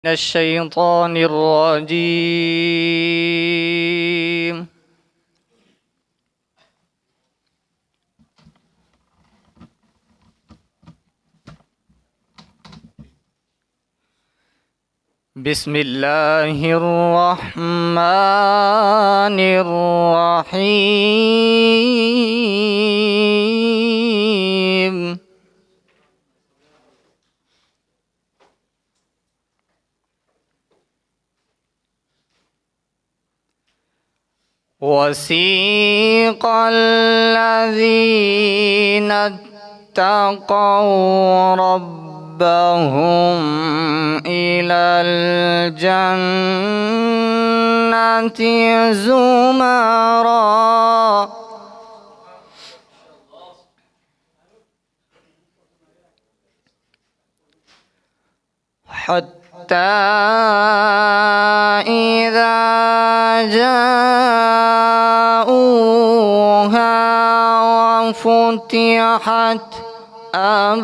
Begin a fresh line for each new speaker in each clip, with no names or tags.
من الشيطان الرجيم. بسم الله الرحمن الرحيم. وسيق الذين اتقوا ربهم إلى الجنة زمرا حتى إذا جاءوها وفتحت أبوابها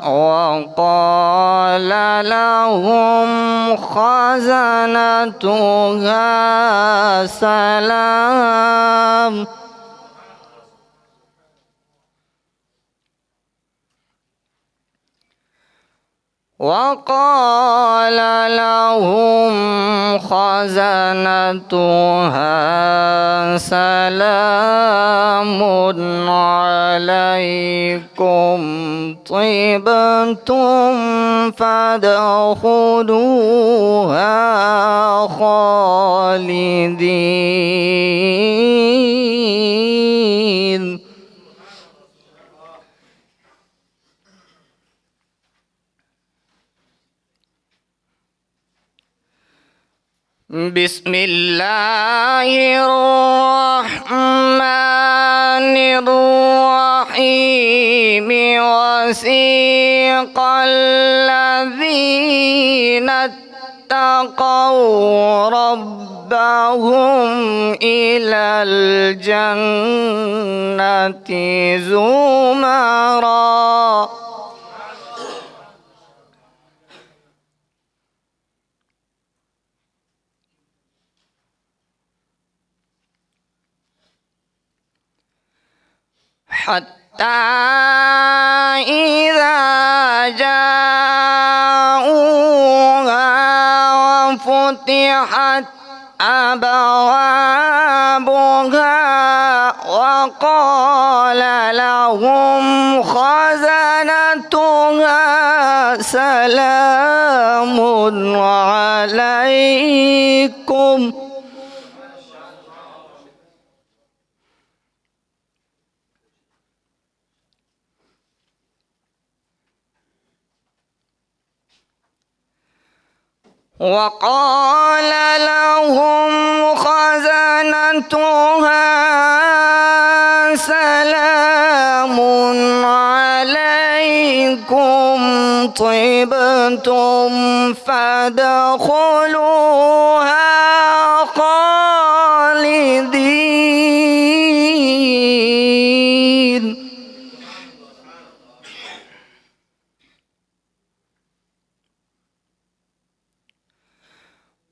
وقال لهم خزنتها سلام وقال لهم خزنتها سلام عليكم طبتم فادخلوها خالدين. بسم الله الرحمن الرحيم. وسيق الذين اتقوا ربهم إلى الجنة زمرا حتى إذا جاءوها وفتحت أبوابها وقال لهم خزنتها سلام عليكم وقال لهم خزنتها سلام عليكم طبتم فادخلوها خالدين.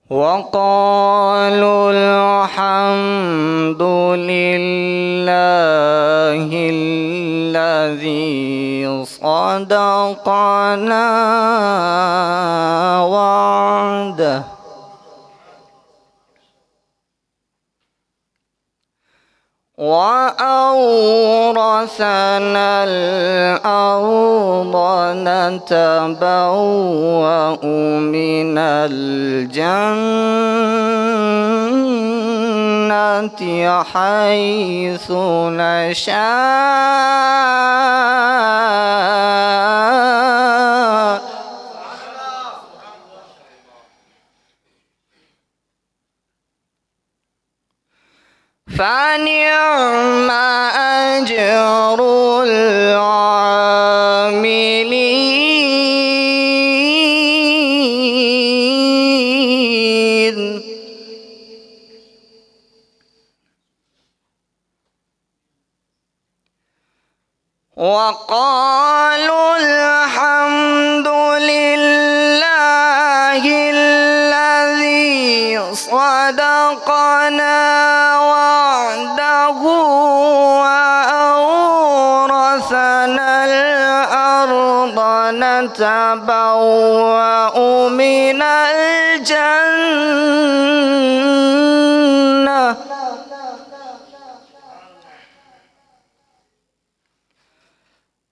وقالوا الحمد لله الذي صدقنا وعده وأورثنا الأرض نتبوأ من الجنة حيث نشاء فنعم أجر العاملين. وقالوا الحمد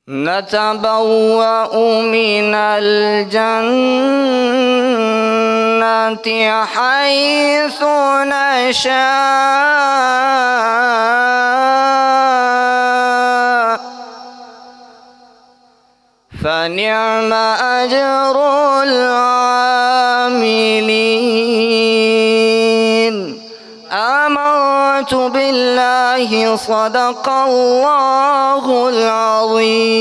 نتبوأ من الجنة حيث نشاء فنعم أجر العاملين. آمنت بالله صدق الله العظيم.